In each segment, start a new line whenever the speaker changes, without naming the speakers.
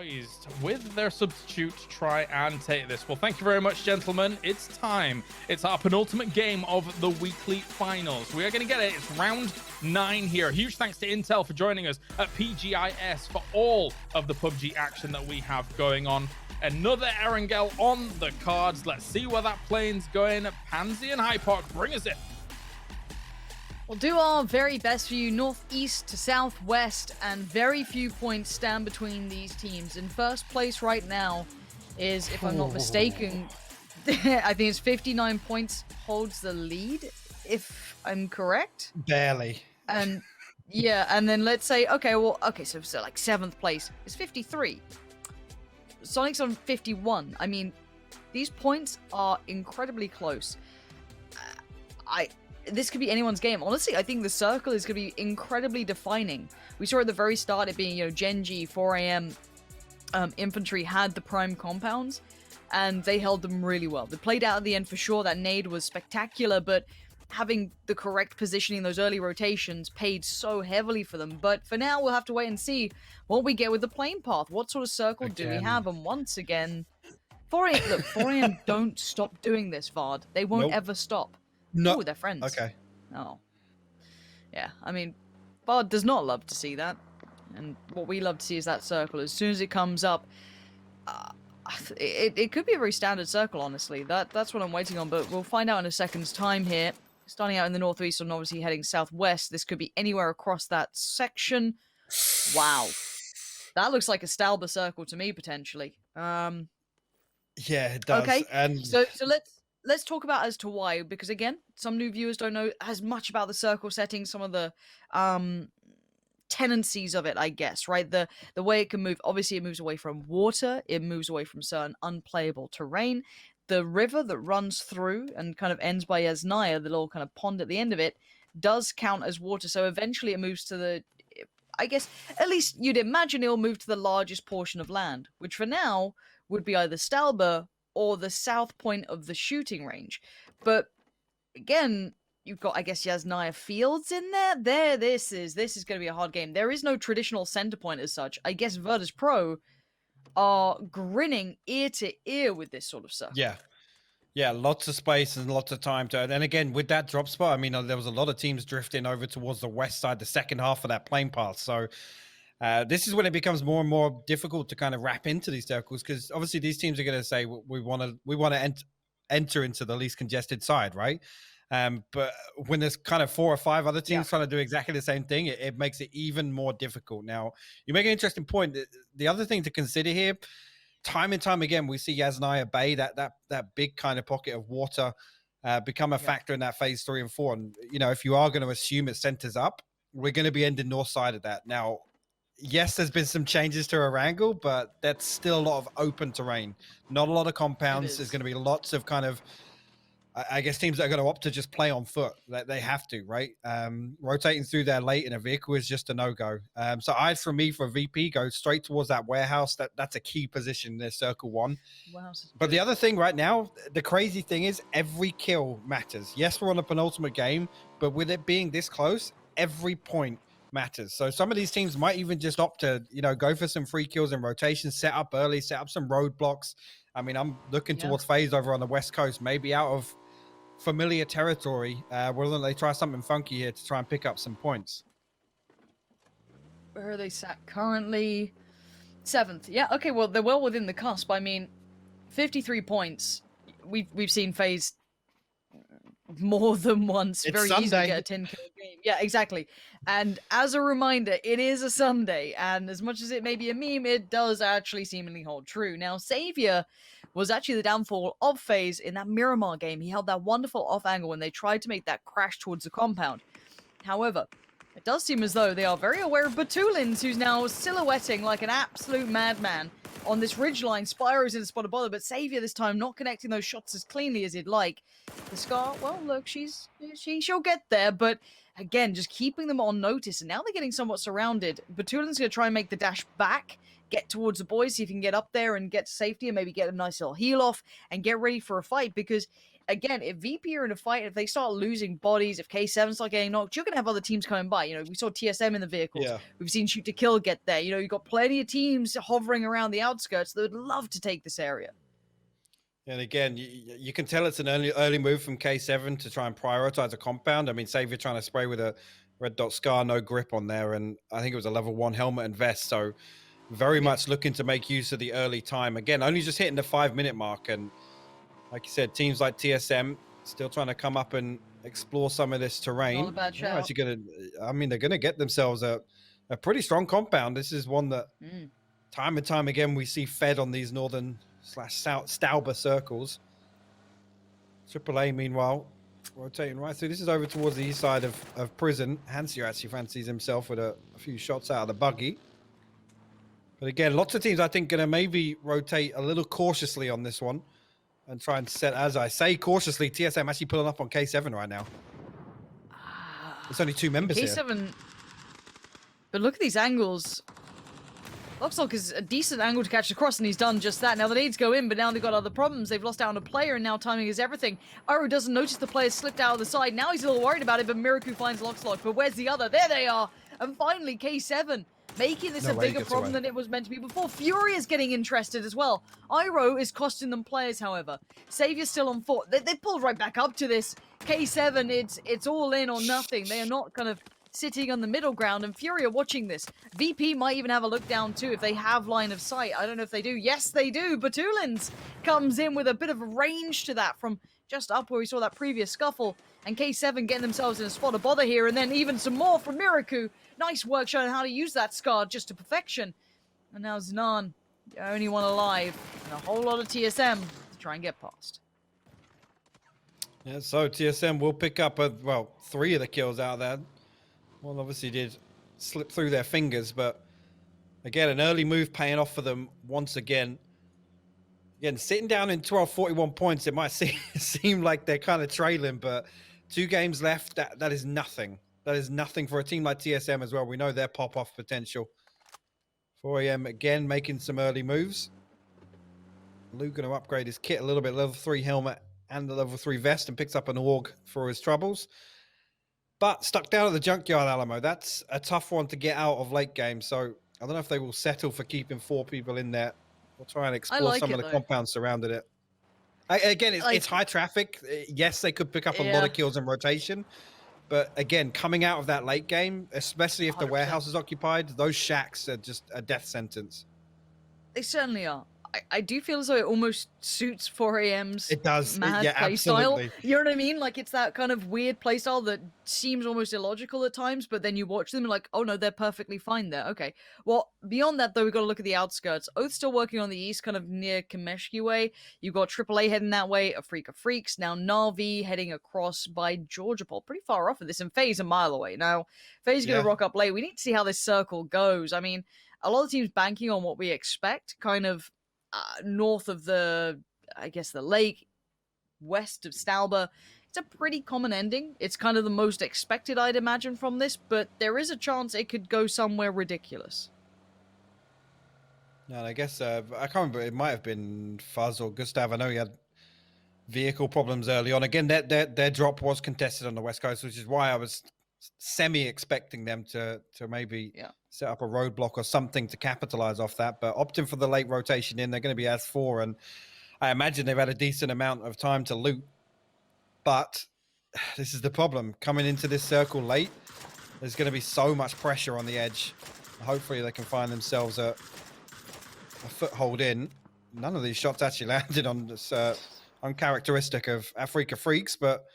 poised with their substitute to try and take this. Well, thank you very much, gentlemen. It's time. It's our penultimate game of the weekly finals. We are going to get it. It's round 9 here. Huge thanks to Intel for joining us at PGI.S for all of the PUBG action that we have going on. Another Erangel on the cards. Let's see where that plane's going. Pansy and Hypok, bring us in.
We'll do our very best for you, northeast to southwest, and very few points stand between these teams. In first place right now is, if I'm not mistaken, I think it's 59 points holds the lead, if I'm correct.
Barely.
And yeah, and then let's say, so like 7th place is 53. Sonic's on 51. I mean, these points are incredibly close. This could be anyone's game. Honestly, I think the circle is going to be incredibly defining. We saw at the very start it being, Genji, 4am infantry had the prime compounds, and they held them really well. They played out at the end for sure. That nade was spectacular, but having the correct positioning in those early rotations paid so heavily for them. But for now, we'll have to wait and see what we get with the plane path. What sort of circle do we have? And once again, 4am don't stop doing this, Vard. They won't ever stop.
No.
Ooh, they're friends.
Okay.
Oh. Yeah, I mean, Bard does not love to see that. And what we love to see is that circle. As soon as it comes up, it could be a very standard circle, honestly. That's what I'm waiting on, but we'll find out in a second's time here. Starting out in the northeast and obviously heading southwest. This could be anywhere across that section. Wow. That looks like a Stalber circle to me, potentially.
Yeah, it does.
Okay,
and
so let's talk about as to why, because again, some new viewers don't know as much about the circle setting, some of the tendencies of it, I guess, right? The way it can move, obviously it moves away from water, it moves away from certain unplayable terrain. The river that runs through and kind of ends by Yasnaya, the little kind of pond at the end of it, does count as water, so eventually it moves to the, I guess, at least you'd imagine it'll move to the largest portion of land, which for now would be either Stalber or the south point of the shooting range. But again, you've got, I guess, Yasnaya Fields in there. This is going to be a hard game. There is no traditional center point as such. I guess Virtus Pro are grinning ear to ear with this sort of stuff.
Yeah, lots of space and lots of time to, and again with that drop spot, I mean, there was a lot of teams drifting over towards the west side, the second half of that plane path. So this is when it becomes more and more difficult to kind of wrap into these circles, because obviously these teams are going to say we want to enter into the least congested side, right? But when there's kind of 4 or 5 other teams trying to do exactly the same thing, it makes it even more difficult. Now, you make an interesting point. The other thing to consider here, time and time again, we see Yasnaya Bay, that big kind of pocket of water, become a factor in that phase 3 and 4. And, if you are going to assume it centers up, we're going to be ending north side of that. Now, yes, there's been some changes to Erangel, but that's still a lot of open terrain. Not a lot of compounds. There's going to be lots of kind of, I guess, teams that are going to opt to just play on foot. They have to, right? Rotating through there late in a vehicle is just a no-go. So for a VP, go straight towards that warehouse. That's a key position in their circle 1. But the other thing right now, the crazy thing is every kill matters. Yes, we're on a penultimate game, but with it being this close, every point matters. So some of these teams might even just opt to, go for some free kills in rotation, set up early, set up some roadblocks. I mean, I'm looking towards FaZe over on the West Coast, maybe out of familiar territory. Whether they try something funky here to try and pick up some points.
Where are they sat currently? 7th. Yeah, okay, well, they're well within the cusp. I mean, 53 points. We've seen FaZe more than once.
It's
very
Sunday.
Easily get a 10 kill game. Yeah, exactly. And as a reminder, it is a Sunday, and as much as it may be a meme, it does actually seemingly hold true. Now, Savior was actually the downfall of FaZe in that Miramar game. He held that wonderful off angle when they tried to make that crash towards the compound. However, it does seem as though they are very aware of Batulins, who's now silhouetting like an absolute madman on this ridgeline. Spyro's in the spot of bother, but Savior this time not connecting those shots as cleanly as he'd like. The Scar, well, look, she'll get there, but again, just keeping them on notice, and now they're getting somewhat surrounded. Batulin's going to try and make the dash back, get towards the boys, see if he can get up there and get to safety, and maybe get a nice little heal off and get ready for a fight, because again, if VP are in a fight, if they start losing bodies, if K7 start getting knocked, you're going to have other teams coming by. You know, we saw TSM in the vehicles.
Yeah.
We've seen Shoot to Kill get there. You know, you've got plenty of teams hovering around the outskirts that would love to take this area.
And again, you can tell it's an early move from K7 to try and prioritize a compound. I mean, Savior trying to spray with a red dot scar, no grip on there. And I think it was a level 1 helmet and vest. So very much looking to make use of the early time. Again, only just hitting the 5-minute mark. And like you said, teams like TSM still trying to come up and explore some of this terrain.
Not a bad shout.
They're going to get themselves a pretty strong compound. This is one that time and time again we see fed on these northern/Stauber circles. AAA, meanwhile, rotating right through. This is over towards the east side of prison. Hansier actually fancies himself with a few shots out of the buggy. But again, lots of teams, I think, going to maybe rotate a little cautiously on this one and try and set, as I say, cautiously. TSM actually pulling up on K7 right now. There's only 2 members
K7,
here.
but look at these angles. Lockstock is a decent angle to catch across, and he's done just that. Now the nades go in, but now they've got other problems. They've lost out on a player, and now timing is everything. Aro doesn't notice the player slipped out of the side. Now he's a little worried about it, but Miraku finds Lockstock. But where's the other? There they are. And finally, K7 making this a bigger problem than it was meant to be before. Fury is getting interested as well. Iro is costing them players, however. Savior's still on foot. They pulled right back up to this. K7, it's all in or nothing. They are not kind of sitting on the middle ground, and Fury are watching this. VP might even have a look down too if they have line of sight. I don't know if they do. Yes, they do. Batulins comes in with a bit of range to that from just up where we saw that previous scuffle, and K7 getting themselves in a spot of bother here, and then even some more from Miraku. Nice work showing how to use that scar just to perfection. And now Znan, the only one alive, and a whole lot of TSM to try and get past.
Yeah, so TSM will pick up 3 of the kills out of that. One obviously did slip through their fingers, but again, an early move paying off for them once again. Again, sitting down in 1241 points, it might seem like they're kind of trailing, but 2 games left, that is nothing. That is nothing for a team like TSM as well. We know their pop-off potential. 4AM again making some early moves. Luke going to upgrade his kit a little bit, level 3 helmet and the level 3 vest, and picks up an AUG for his troubles. But stuck down at the junkyard, Alamo. That's a tough one to get out of late game. So I don't know if they will settle for keeping 4 people in there. We'll try and explore some of the compounds surrounding it. Again, it's high traffic. Yes, they could pick up a lot of kills in rotation. But again, coming out of that late game, especially if the 100%. Warehouse is occupied, those shacks are just a death sentence.
They certainly are. I do feel as though it almost suits 4AM's
it does.
mad
yeah,
playstyle.
absolutely.
You know what I mean? Like, it's that kind of weird playstyle that seems almost illogical at times, but then you watch them and like, oh no, they're perfectly fine there. Okay. Well, beyond that though, we've got to look at the outskirts. Oath still working on the east, kind of near Kameshki way. You've got AAA heading that way, Afrika Freaks. Now Na'Vi heading across by Georgiapol, pretty far off of this, and Faye's a mile away. Now, Faye's going to rock up late. We need to see how this circle goes. I mean, a lot of teams banking on what we expect, kind of north of the lake, west of Stauber. It's a pretty common ending. It's kind of the most expected, I'd imagine, from this, but there is a chance it could go somewhere ridiculous.
No, I guess, I can't remember, it might have been Fuzz or Gustav. I know he had vehicle problems early on. Again, their drop was contested on the west coast, which is why I was semi-expecting them to maybe set up a roadblock or something to capitalize off that, but opting for the late rotation in, they're going to be as 4, and I imagine they've had a decent amount of time to loot. But this is the problem. Coming into this circle late, there's going to be so much pressure on the edge. Hopefully they can find themselves a foothold in. None of these shots actually landed on this uncharacteristic of Afrika Freaks, but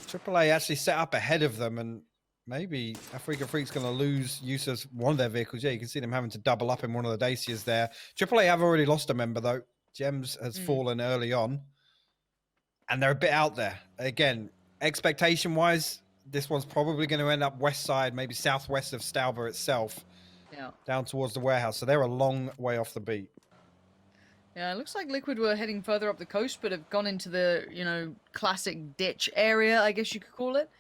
AAA actually set up ahead of them, and maybe Afrika Freaks going to lose use of one of their vehicles. Yeah, you can see them having to double up in one of the Dacias there. AAA have already lost a member, though. Gems has fallen early on, and they're a bit out there. Again, expectation-wise, this one's probably going to end up west side, maybe southwest of Stauber itself, down towards the warehouse. So they're a long way off the beat.
Yeah, it looks like Liquid were heading further up the coast, but have gone into the, classic ditch area, I guess you could call it.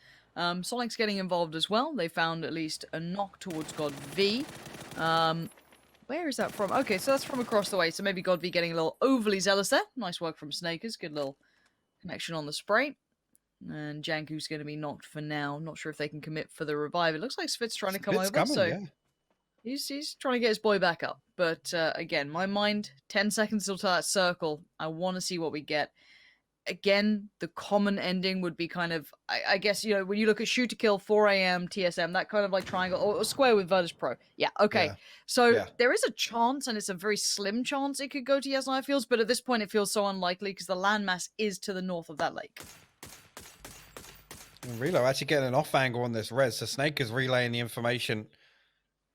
Sonic's getting involved as well. They found at least a knock towards God V. Where is that from? Okay, so that's from across the way. So maybe God V getting a little overly zealous there. Nice work from Snakers. Good little Connection on the spray. And Janku's going to be knocked for now. Not sure if they can commit for the revive. It looks like Svit's trying to come
It's
over.
coming,
So
yeah.
he's trying to get his boy back up. But again, my mind, 10 seconds till that circle. I want to see what we get. Again, the common ending would be kind of, I guess, you know, when you look at shoot to kill, 4 a.m., TSM, that kind of like triangle, or square with Virtus Pro. Yeah, okay.
Yeah.
So
Yeah.
there is a chance, and it's a very slim chance it could go to Yes, I feels, but at this point it feels so unlikely because the landmass is to the north of that lake.
And Relo actually getting an off angle on this res. So Snake is relaying the information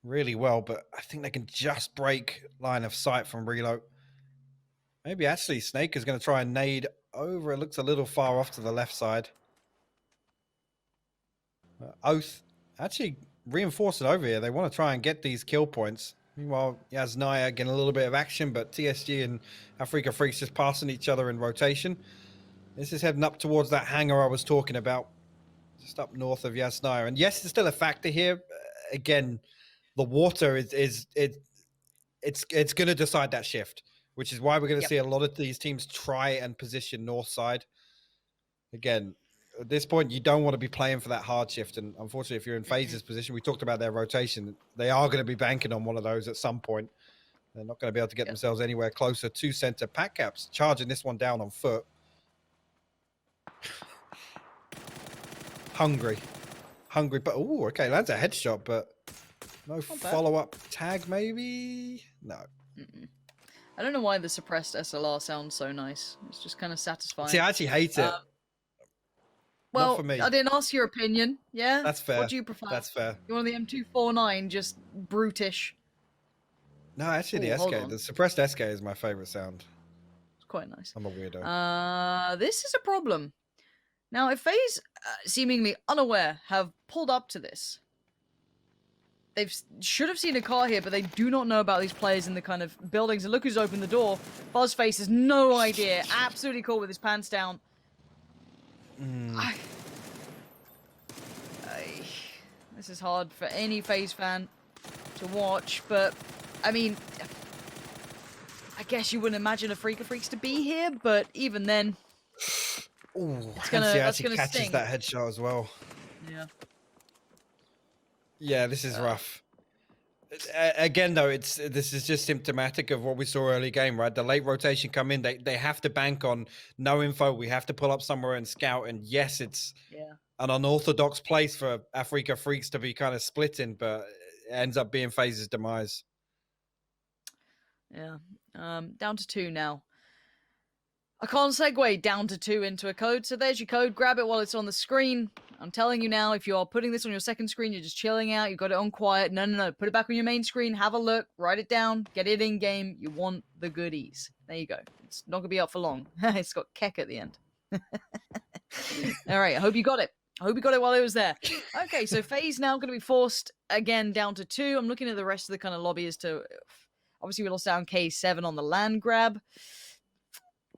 really well, but I think they can just break line of sight from Relo. Maybe actually Snake is going to try and nade over. It looks a little far off to the left side. Oath actually reinforcing over here. They want to try and get these kill points. Meanwhile, Yasnaya getting a little bit of action, but TSG and Afrika Freaks just passing each other in rotation. This is heading up towards that hangar I was talking about, just up north of Yasnaya. And yes, it's still a factor here. Again, the water it's going to decide that shift, which is why we're going to see a lot of these teams try and position north side. Again, at this point, you don't want to be playing for that hard shift. And unfortunately, if you're in FaZe's position, we talked about their rotation. They are going to be banking on one of those at some point. They're not going to be able to get themselves anywhere closer to center. Pack Caps charging this one down on foot. Hungry, but oh, okay, that's a headshot, but no follow-up tag, maybe? No.
I don't know why the suppressed SLR sounds so nice. It's just kind of satisfying.
See, I actually hate it.
Well,
not for me.
I didn't ask your opinion. Yeah?
That's fair.
What do you prefer?
That's fair.
You want the M249, just brutish?
No, actually, the SK, the suppressed SK is my favorite sound.
It's quite nice.
I'm a weirdo.
This is a problem. Now, if FaZe, seemingly unaware, have pulled up to this, they should have seen a car here, but they do not know about these players in the kind of buildings. And look who's opened the door. Buzzface has no idea. Absolutely cool with his pants down. This is hard for any FaZe fan to watch, but, I mean, I guess you wouldn't imagine a Freaka Freaks to be here, but even then...
Ooh,
that's
gonna
catches
sting. That headshot as well.
Yeah.
Yeah, this is rough. Again, though, this is just symptomatic of what we saw early game, right? The late rotation come in, they have to bank on no info. We have to pull up somewhere and scout. And yes, it's an unorthodox place for Afrika Freaks to be kind of splitting, but it ends up being FaZe's demise.
Yeah. Down to 2 now. I can't segue down to 2 into a code, so there's your code. Grab it while it's on the screen. I'm telling you now, if you're putting this on your second screen, you're just chilling out, you got it on quiet. No. Put it back on your main screen, have a look, write it down, get it in-game. You want the goodies. There you go. It's not going to be up for long. It's got Keck at the end. All right, I hope you got it. I hope you got it while it was there. Okay, so FaZe now going to be forced again down to 2. I'm looking at the rest of the kind of lobby as to... Obviously, we lost down K7 on the land grab.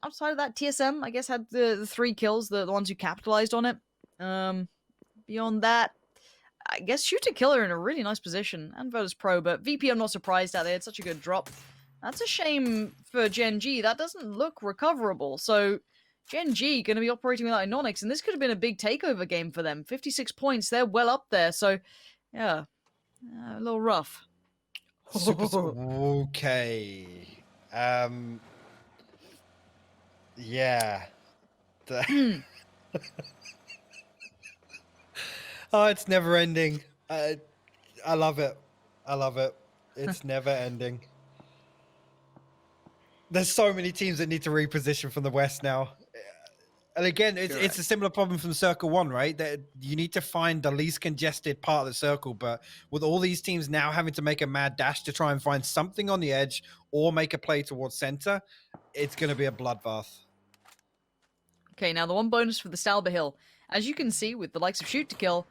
Outside of that, TSM, I guess, had the 3 kills, the ones who capitalized on it. Beyond that, I guess Shooter Killer in a really nice position, and Virtus Pro, but VP, I'm not surprised at. They had such a good drop. That's a shame for Gen G. That doesn't look recoverable. So, Gen G going to be operating without Anonix, and this could have been a big takeover game for them. 56 points, they're well up there, so, yeah, a little rough.
Okay. Yeah. Oh, it's never ending. I love it. I love it. It's never ending. There's so many teams that need to reposition from the West now. And again, it's a similar problem from Circle 1, right? That you need to find the least congested part of the circle, but with all these teams now having to make a mad dash to try and find something on the edge or make a play towards center, it's going to be a bloodbath.
Okay, now the one bonus for the Stalber Hill. As you can see, with the likes of Shoot to Kill,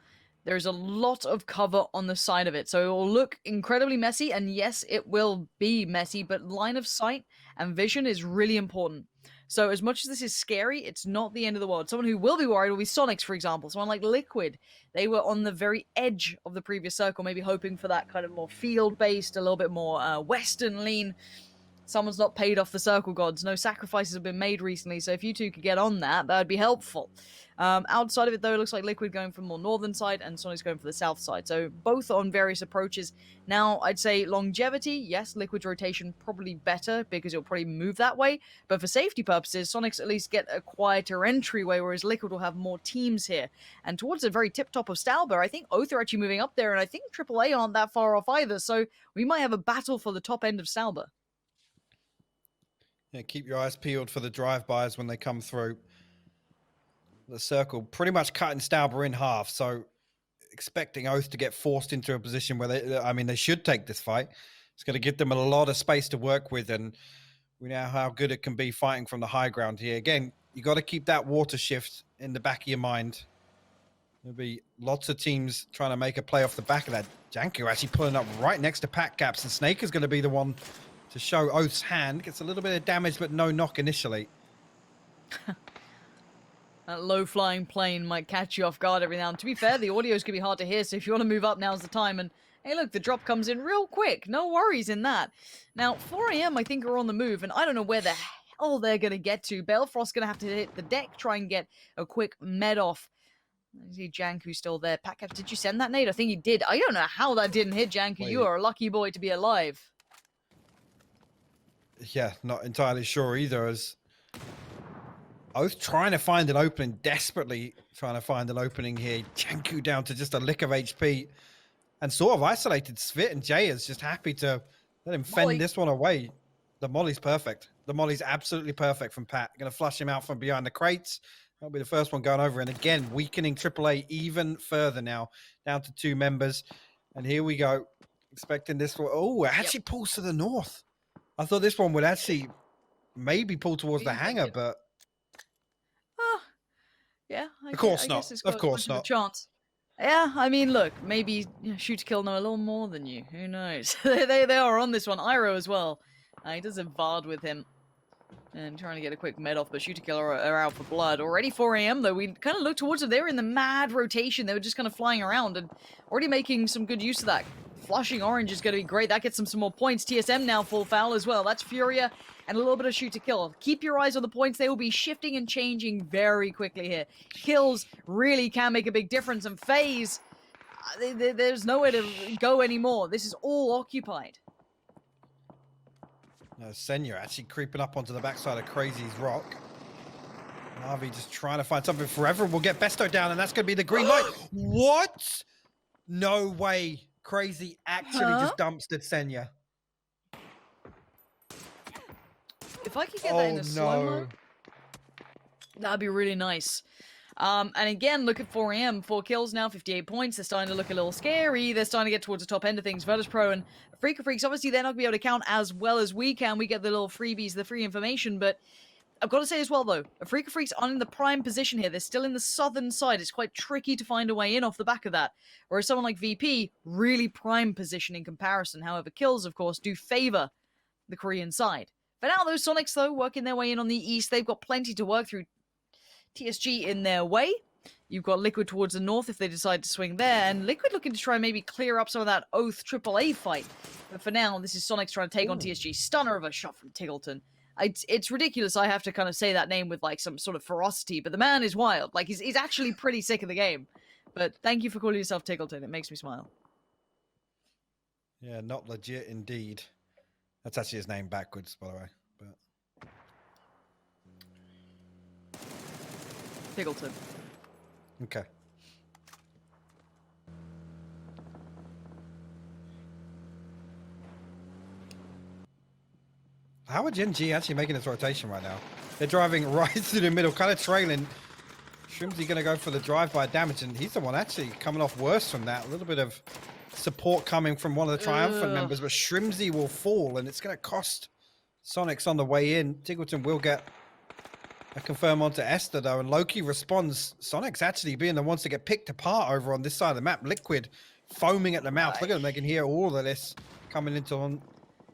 there's a lot of cover on the side of it. So it will look incredibly messy, and yes, it will be messy, but line of sight and vision is really important. So as much as this is scary, it's not the end of the world. Someone who will be worried will be Sonics, for example. Someone like Liquid. They were on the very edge of the previous circle, maybe hoping for that kind of more field-based, a little bit more Western lean. someone's not paid off the circle gods. No sacrifices have been made recently, so if you two could get on that, that would be helpful. Outside of it, though, it looks like Liquid going for the more northern side and Sonic's going for the south side. So both on various approaches. Now, I'd say longevity, yes, Liquid's rotation probably better because it'll probably move that way. But for safety purposes, Sonic's at least get a quieter entryway, whereas Liquid will have more teams here. And towards the very tip top of Stalber, I think Oath are actually moving up there, and I think AAA aren't that far off either. So we might have a battle for the top end of Stalber.
Yeah, keep your eyes peeled for the drive-bys when they come through. The circle pretty much cutting Stauber in half, so expecting Oath to get forced into a position where they should take this fight. It's going to give them a lot of space to work with, and we know how good it can be fighting from the high ground here. Again, you got to keep that water shift in the back of your mind. There'll be lots of teams trying to make a play off the back of that. Janku actually pulling up right next to Pat Caps, and Snake is going to be the one to show Oath's hand. Gets a little bit of damage, but no knock initially.
That low-flying plane might catch you off guard every now and then. To be fair, the audio's going to be hard to hear, so if you want to move up, now's the time. And, hey, look, the drop comes in real quick. No worries in that. Now, 4 AM, I think, are on the move, and I don't know where the hell they're going to get to. Balefrost's going to have to hit the deck, try and get a quick med off. I see Janku still there. Patcap, did you send that nade? I think he did. I don't know how that didn't hit Janku.
Wait.
You are a lucky boy to be alive.
Yeah, not entirely sure either, as Oath trying to find an opening, desperately trying to find an opening here. Janku down to just a lick of HP and sort of isolated. Svit and Jay is just happy to let him fend this one away. The molly's perfect. The molly's absolutely perfect from Pat. Going to flush him out from behind the crates. That'll be the first one going over. And again, weakening AAA even further now, down to 2 members. And here we go. Expecting this one. Oh, it actually pulls to the north. I thought this one would actually maybe pull towards the hangar, but...
Yeah,
of course not. Of course not.
Chance. Yeah, I mean, look, maybe Shoot to Kill know a little more than you. Who knows? they are on this one. Iroh as well. He does have Vard with him. And trying to get a quick med off, but Shoot to Kill are out for blood. Already 4 AM, though. We kind of look towards them. They were in the mad rotation. They were just kind of flying around and already making some good use of that. Flushing orange is going to be great. That gets them some more points. TSM now full foul as well. That's Furia and a little bit of Shoot to Kill. Keep your eyes on the points. They will be shifting and changing very quickly here. Kills really can make a big difference. And FaZe, there's nowhere to go anymore. This is all occupied.
Senya actually creeping up onto the backside of Crazy's rock. Navi just trying to find something forever. We'll get Besto down, and that's going to be the green light. What? No way. Crazy actually just dumpstered Senya.
If I could get that in a slow-mo, that'd be really nice. And again, look at 4 AM. 4 kills now, 58 points. They're starting to look a little scary. They're starting to get towards the top end of things. Virtus Pro and Freaka Freaks, obviously, they're not going to be able to count as well as we can. We get the little freebies, the free information, but I've got to say as well, though, Freaka Freaks aren't in the prime position here. They're still in the southern side. It's quite tricky to find a way in off the back of that. Whereas someone like VP, really prime position in comparison. However, kills, of course, do favor the Korean side. For now, those Sonics, though, working their way in on the east. They've got plenty to work through. TSG in their way. You've got Liquid towards the north if they decide to swing there. And Liquid looking to try and maybe clear up some of that Oath AAA fight. But for now, this is Sonics trying to take on TSG. Stunner of a shot from Tiggleton. It's ridiculous I have to kind of say that name with like some sort of ferocity, but the man is wild. Like he's actually pretty sick of the game. But thank you for calling yourself Tiggleton. It makes me smile.
Yeah, not legit indeed. That's actually his name backwards, by the way. But
Tiggleton.
Okay. How are Gen G actually making this rotation right now? They're driving right through the middle, kind of trailing. Shrimsy going to go for the drive-by damage, and he's the one actually coming off worse from that. A little bit of support coming from one of the Triumphant members, but Shrimsy will fall, and it's going to cost Sonics on the way in. Tiggleton will get a confirm onto Esther, though, and Loki responds. Sonics actually being the ones to get picked apart over on this side of the map. Liquid foaming at the mouth. Look at them. They can hear all of this coming into on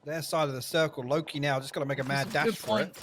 their side of the circle. Loki now just got to make a mad dash for it.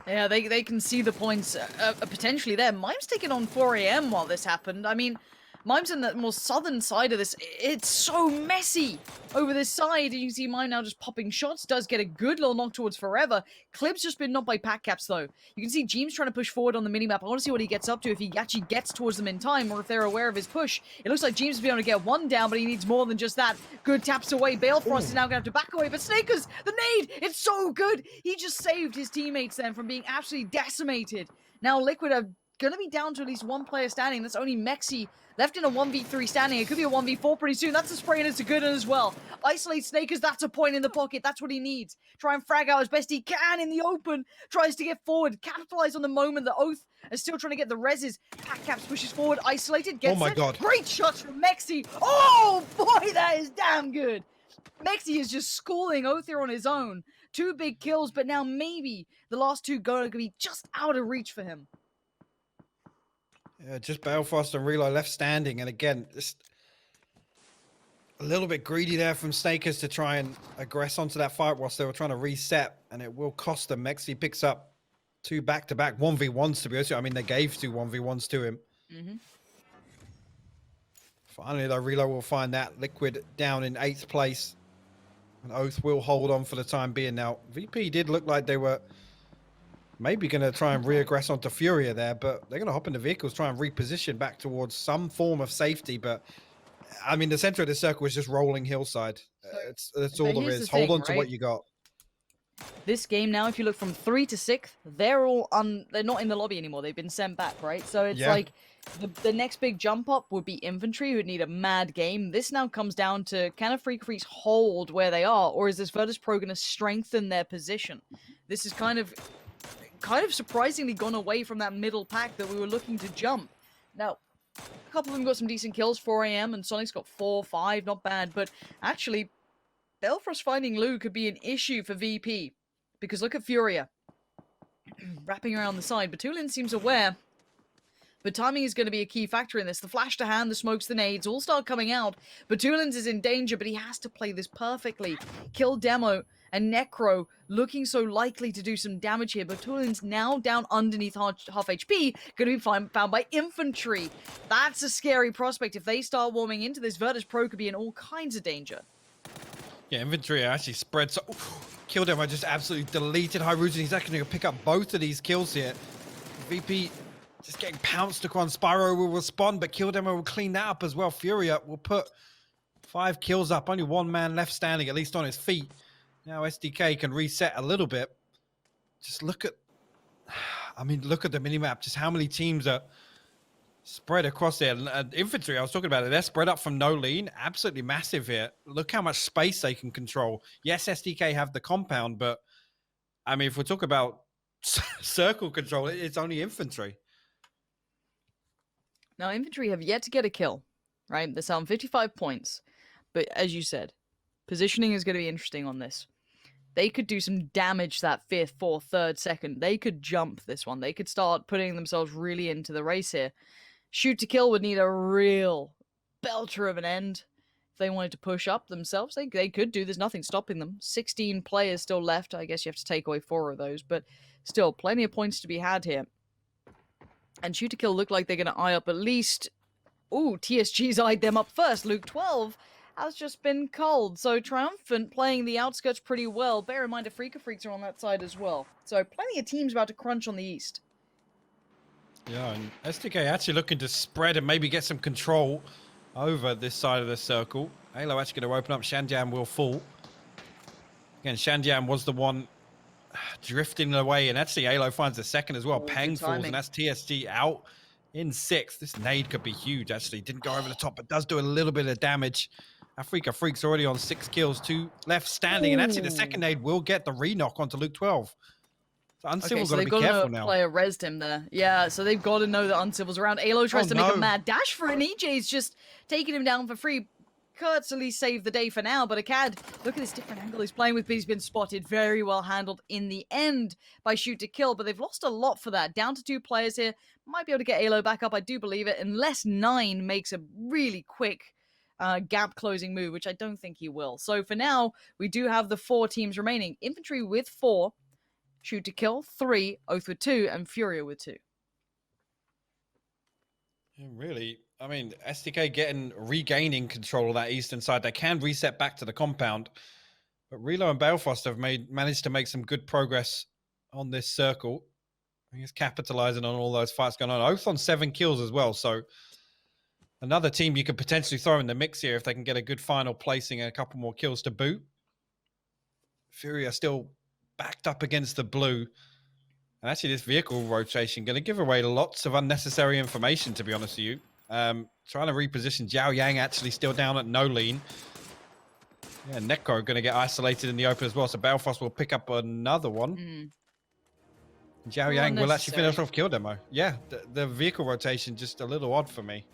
Yeah, they can see the points potentially there. Mimes taking on 4 AM while this happened. I mean, Mime's in the more southern side of this. It's so messy over this side. You can see Mime now just popping shots. Does get a good little knock towards Forever. Clip's just been knocked by pack caps, though. You can see Jeems trying to push forward on the minimap. I want to see what he gets up to, if he actually gets towards them in time, or if they're aware of his push. It looks like Jeems will be able to get one down, but he needs more than just that. Good taps away. Balefrost is now going to have to back away, but Snakers, the nade, it's so good. He just saved his teammates then from being absolutely decimated. Now Liquid are going to be down to at least one player standing. That's only Mexi left in a 1v3 standing. It could be a 1v4 pretty soon. That's a spray and it's a good one as well. Isolate Snakers, that's a point in the pocket. That's what he needs. Try and frag out as best he can in the open. Tries to get forward. Capitalize on the moment. The Oath is still trying to get the reses. Pack Caps pushes forward. Isolated. Gets
my
it.
God.
Great shots from Mexi. Oh boy, that is damn good. Mexi is just schooling Oath here on his own. 2 big kills, but now maybe the last 2 going to be just out of reach for him.
Yeah, just Balefrost and Reload left standing. And again, just a little bit greedy there from Snakers to try and aggress onto that fight whilst they were trying to reset. And it will cost them. Mexi picks up 2 back-to-back 1v1s, to be honest. I mean, they gave 2 1v1s to him. Finally, though, Reload will find that. Liquid down in 8th place. And Oath will hold on for the time being. Now, VP did look like they were maybe going to try and re-aggress onto Furia there, but they're going to hop in the vehicles, try and reposition back towards some form of safety. But, I mean, the center of the circle is just rolling hillside. That's all there is. Hold on to what you got.
This game now, if you look from 3 to 6th, they're all they're not in the lobby anymore. They've been sent back, right? So it's like the next big jump up would be Infantry, who would need a mad game. This now comes down to, can a Freaks hold where they are, or is this Virtus Pro going to strengthen their position? This is kind of surprisingly gone away from that middle pack that we were looking to jump. Now, a couple of them got some decent kills, 4 AM, and Sonic's got 4, 5, not bad, but actually, Balefrost finding Lou could be an issue for VP, because look at Furia wrapping around the side. Batulin seems aware, but timing is going to be a key factor in this. The flash to hand, the smokes, the nades all start coming out. Batulins is in danger, but he has to play this perfectly. Kill Demo and Necro looking so likely to do some damage here. Batulin's now down underneath half HP, going to be found by Infantry. That's a scary prospect. If they start warming into this, Virtus Pro could be in all kinds of danger.
Yeah, Infantry actually spread. So, killed him. I just absolutely deleted Hyruzen. He's actually going to pick up both of these kills here. VP just getting pounced upon. Spyro will respond, but Killdemo will clean that up as well. Furia will put 5 kills up. Only 1 man left standing, at least on his feet. Now SDK can reset a little bit. Just look at, I mean, look at the minimap. Just how many teams are spread across there. Infantry, I was talking about it. They're spread up from no lean. Absolutely massive here. Look how much space they can control. Yes, SDK have the compound, but I mean, if we talk about circle control, it's only Infantry.
Now, Infantry have yet to get a kill, right? They're selling 55 points. But as you said, positioning is going to be interesting on this. They could do some damage that 5th, 4th, 3rd, 2nd. They could jump this one. They could start putting themselves really into the race here. Shoot to kill would need a real belter of an end. If they wanted to push up themselves, they could do. There's nothing stopping them. 16 players still left. I guess you have to take away 4 of those. But still, plenty of points to be had here. And Shoot to Kill look like they're going to eye up at least... Ooh, TSG's eyed them up first. Luke 12 has just been cold. So Triumphant playing the outskirts pretty well. Bear in mind, the Freaks are on that side as well. So plenty of teams about to crunch on the east.
Yeah, and SDK actually looking to spread and maybe get some control over this side of the circle. Halo actually going to open up. Shanjian will fall. Again, Shanjian was the one drifting away, and actually Halo finds the second as well. Pang falls, and that's TSG out in 6th. This nade could be huge, actually. Didn't go over the top, but does do a little bit of damage. Africa Freak's already on 6 kills, 2 left standing, and actually the second nade will get the re-knock onto Luke 12. So Uncivil's got to be careful now.
Player rezzed him there. Yeah, so they've got to know that Uncivil's around. Alo tries to make a mad dash for it, and EJ's just taking him down for free. Kurt's at least saved the day for now, but Akkad, look at this different angle he's playing with, but he's been spotted. Very well handled in the end by Shoot to Kill, but they've lost a lot for that. Down to 2 players here. Might be able to get Alo back up, I do believe it, unless 9 makes a really quick gap closing move, which I don't think he will. So for now, we do have the 4 teams remaining. Infantry with 4, Shoot to Kill 3, Oath with 2, and Furia with 2.
Yeah, really, I mean, SDK regaining control of that eastern side. They can reset back to the compound. But Relo and Balefrost have managed to make some good progress on this circle. He's capitalizing on all those fights going on. Oath on 7 kills as well. So another team you could potentially throw in the mix here if they can get a good final placing and a couple more kills to boot. Fury are still backed up against the blue. And actually, this vehicle rotation going to give away lots of unnecessary information, to be honest with you. Trying to reposition Jiao Yang actually still down at no lean. Yeah, Neko going to get isolated in the open as well. So Balefrost will pick up another one. Jiao Yang will actually finish off kill demo. Yeah, the vehicle rotation just a little odd for me.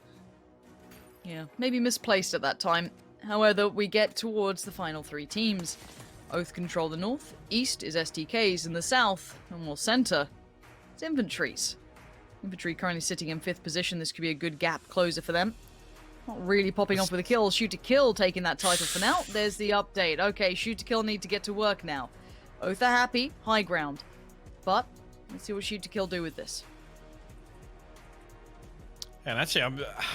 Yeah, maybe misplaced at that time. However, we get towards the final 3 teams. Oath control the north, east is STKs, in the south, and more center, it's Infantry's. Infantry currently sitting in 5th position. This could be a good gap closer for them. Not really popping off with a kill. Shoot to kill taking that title for now. There's the update. Okay, shoot to kill need to get to work now. Oath are happy, high ground. But let's see what shoot to kill do with this.
And actually,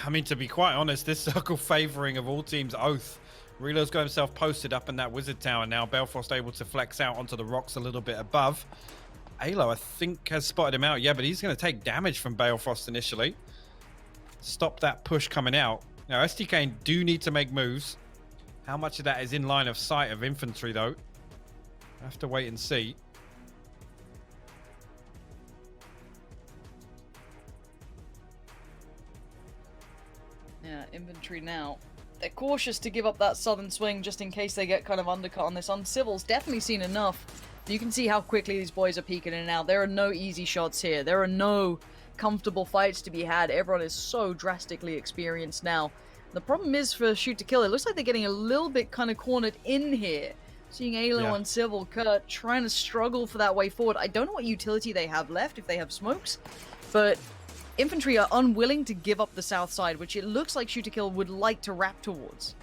I mean, to be quite honest, this circle favoring of all teams, Oath. Relo's got himself posted up in that wizard tower now. Balefrost able to flex out onto the rocks a little bit above. Alo, I think, has spotted him out. Yeah, but he's going to take damage from Balefrost initially. Stop that push coming out. Now, SDK do need to make moves. How much of that is in line of sight of infantry, though? I have to wait and see.
Yeah, infantry now. They're cautious to give up that southern swing just in case they get kind of undercut on this. Uncivil's definitely seen enough. You can see how quickly these boys are peeking in and out. There are no easy shots here. There are no comfortable fights to be had. Everyone is so drastically experienced now. The problem is for shoot to kill, it looks like they're getting a little bit kind of cornered in here. Seeing Alo and Civil, Kurt trying to struggle for that way forward. I don't know what utility they have left, if they have smokes, but infantry are unwilling to give up the south side, which it looks like shoot to kill would like to wrap towards.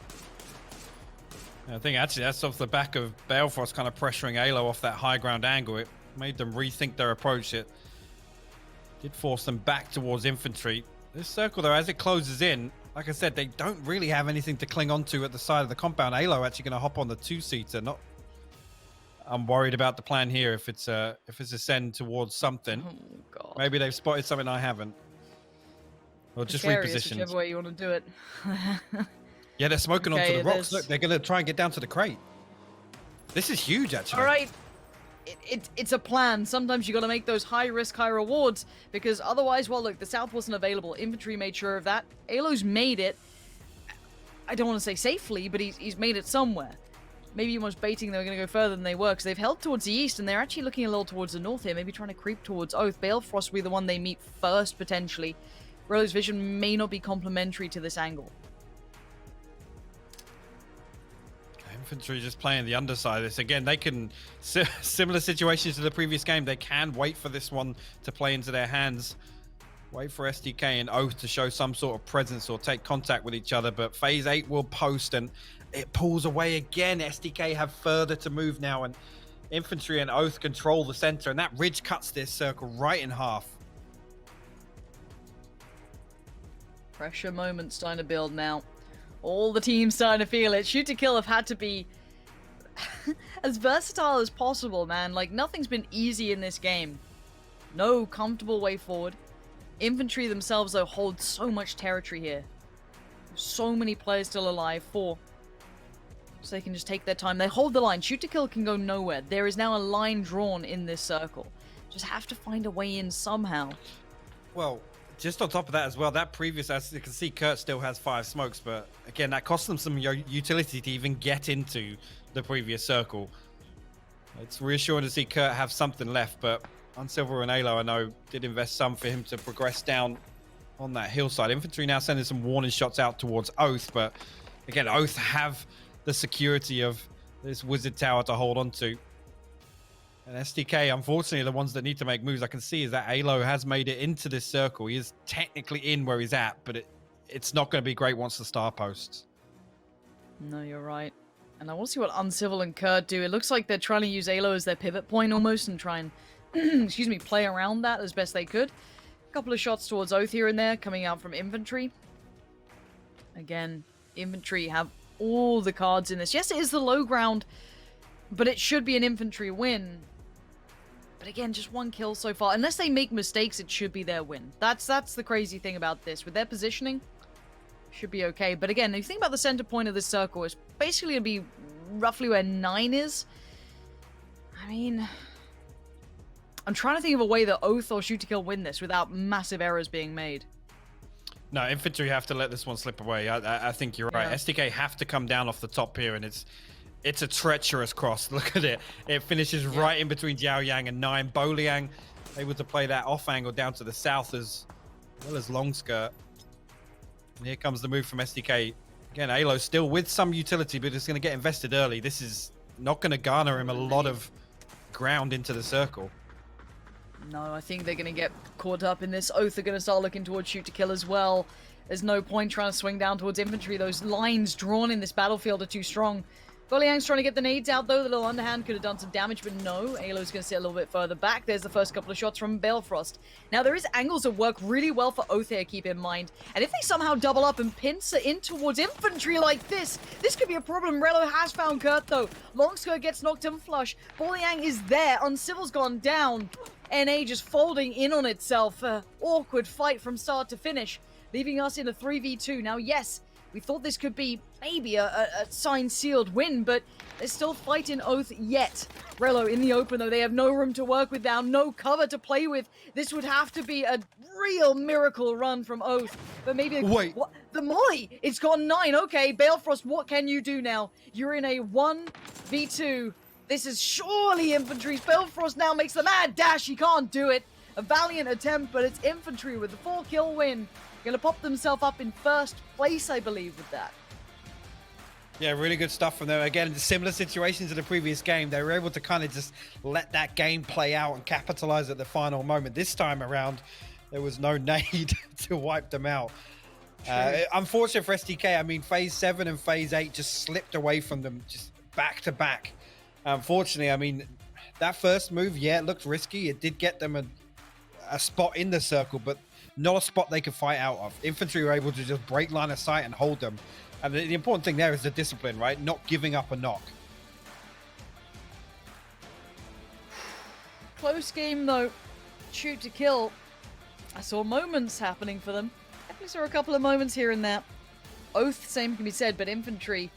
I think actually that's off the back of Balefrost kind of pressuring Alo off that high ground angle. It made them rethink their approach. It did force them back towards infantry. This circle, though, as it closes in, like I said, they don't really have anything to cling on to at the side of the compound. Alo actually going to hop on the 2-seater. I'm worried about the plan here. If it's a send towards something,
Oh God.
Maybe they've spotted something I haven't, or just repositioned.
Whichever way you want to do it.
Yeah, they're smoking onto the rocks.
There's...
Look, they're going to try and get down to the crate. This is huge, actually.
All right. It's a plan. Sometimes you got to make those high risk, high rewards, because otherwise, well, look, the south wasn't available. Infantry made sure of that. Alo's made it. I don't want to say safely, but he's made it somewhere. Maybe he was baiting they were going to go further than they were, because they've held towards the east, and they're actually looking a little towards the north here, maybe trying to creep towards Oath. Balefrost will be the one they meet first, potentially. Relo's vision may not be complementary to this angle.
Infantry just playing the underside of this. Again, they can, similar situations to the previous game, they can wait for this one to play into their hands. Wait for SDK and Oath to show some sort of presence or take contact with each other, but Phase 8 will post and it pulls away again. SDK have further to move now, and Infantry and Oath control the center, and that ridge cuts this circle right in half.
Pressure moment starting to build now. All the teams starting to feel it. Shoot to kill have had to be as versatile as possible, man. Like, nothing's been easy in this game. No comfortable way forward. Infantry themselves, though, hold so much territory here. So many players still alive. 4. So they can just take their time. They hold the line. Shoot to kill can go nowhere. There is now a line drawn in this circle. Just have to find a way in somehow.
Well, just on top of that as well, that previous, as you can see, Kurt still has 5 smokes, but again, that cost them some utility to even get into the previous circle. It's reassuring to see Kurt have something left, but Unsilver and Alo, I know, did invest some for him to progress down on that hillside. Infantry now sending some warning shots out towards Oath, but again, Oath have the security of this wizard tower to hold on to. And SDK, unfortunately, the ones that need to make moves. I can see is that Alo has made it into this circle. He is technically in where he's at, but it's not going to be great once the star posts.
No, you're right. And I want to see what Uncivil and Kurt do. It looks like they're trying to use Alo as their pivot point almost and try and, excuse me, play around that as best they could. A couple of shots towards Oath here and there coming out from infantry. Again, infantry have all the cards in this. Yes, it is the low ground, but it should be an infantry win. But again, just one kill so far. Unless they make mistakes, it should be their win. That's the crazy thing about this. With their positioning, should be okay. But again, if you think about the center point of this circle, it's basically going to be roughly where 9 is. I mean, I'm trying to think of a way that Oath or Shoot to Kill win this without massive errors being made.
No, infantry have to let this one slip away. I think you're right.
Yeah.
SDK have to come down off the top here, and it's a treacherous cross. Look at it. It finishes right in between Jiao Yang and 9. Boliang able to play that off angle down to the south as well as long skirt. And here comes the move from SDK. Again, Alo still with some utility, but it's going to get invested early. This is not going to garner him a lot of ground into the circle.
No, I think they're going to get caught up in this. Oath are going to start looking towards Shoot to Kill as well. There's no point trying to swing down towards infantry. Those lines drawn in this battlefield are too strong. Boliang's trying to get the nades out, though. The little underhand could have done some damage, but no. Alo's going to sit a little bit further back. There's the first couple of shots from Balefrost. Now, there is angles that work really well for Oath here, keep in mind. And if they somehow double up and pincer in towards infantry like this could be a problem. Relo has found Kurt, though. Longskirt gets knocked in flush. Boliang is there. Uncivil's gone down. NA just folding in on itself. Awkward fight from start to finish, leaving us in a 3v2. Now, yes, we thought this could be maybe a signed, sealed win, but there's still fight in Oath yet. Relo in the open, though. They have no room to work with now, no cover to play with. This would have to be a real miracle run from Oath. But maybe...
Wait.
What? The Molly! It's gone 9. Okay, Balefrost, what can you do now? You're in a 1v2. This is surely infantry's. Balefrost now makes the mad dash. He can't do it. A valiant attempt, but it's infantry with the 4-kill win. Going to pop themselves up in first place, I believe, with that.
Yeah, really good stuff from them. Again, similar situations to the previous game. They were able to kind of just let that game play out and capitalize at the final moment. This time around, there was no nade to wipe them out. Unfortunate for SDK. I mean, Phase 7 and Phase 8 just slipped away from them just back to back. Unfortunately, I mean, that first move, yeah, it looked risky. It did get them a spot in the circle, but not a spot they could fight out of. Infantry were able to just break line of sight and hold them. And the important thing there is the discipline, right? Not giving up a knock.
Close game, though. Shoot to Kill. I saw moments happening for them. Definitely saw a couple of moments here and there. Oath, same can be said, but infantry,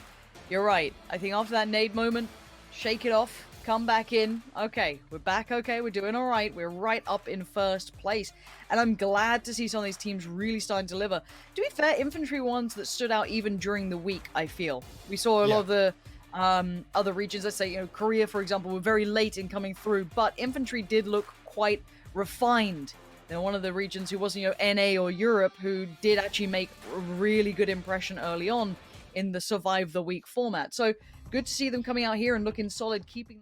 you're right. I think after that nade moment, shake it off, come back in. Okay, we're back. Okay, we're doing all right. We're right up in first place. And I'm glad to see some of these teams really starting to deliver. To be fair, infantry ones that stood out even during the week, I feel. We saw a lot of the other regions, let's say, you know, Korea, for example, were very late in coming through, but infantry did look quite refined. You know, one of the regions who wasn't, you know, NA or Europe, who did actually make a really good impression early on in the Survive the Week format. So good to see them coming out here and looking solid, keeping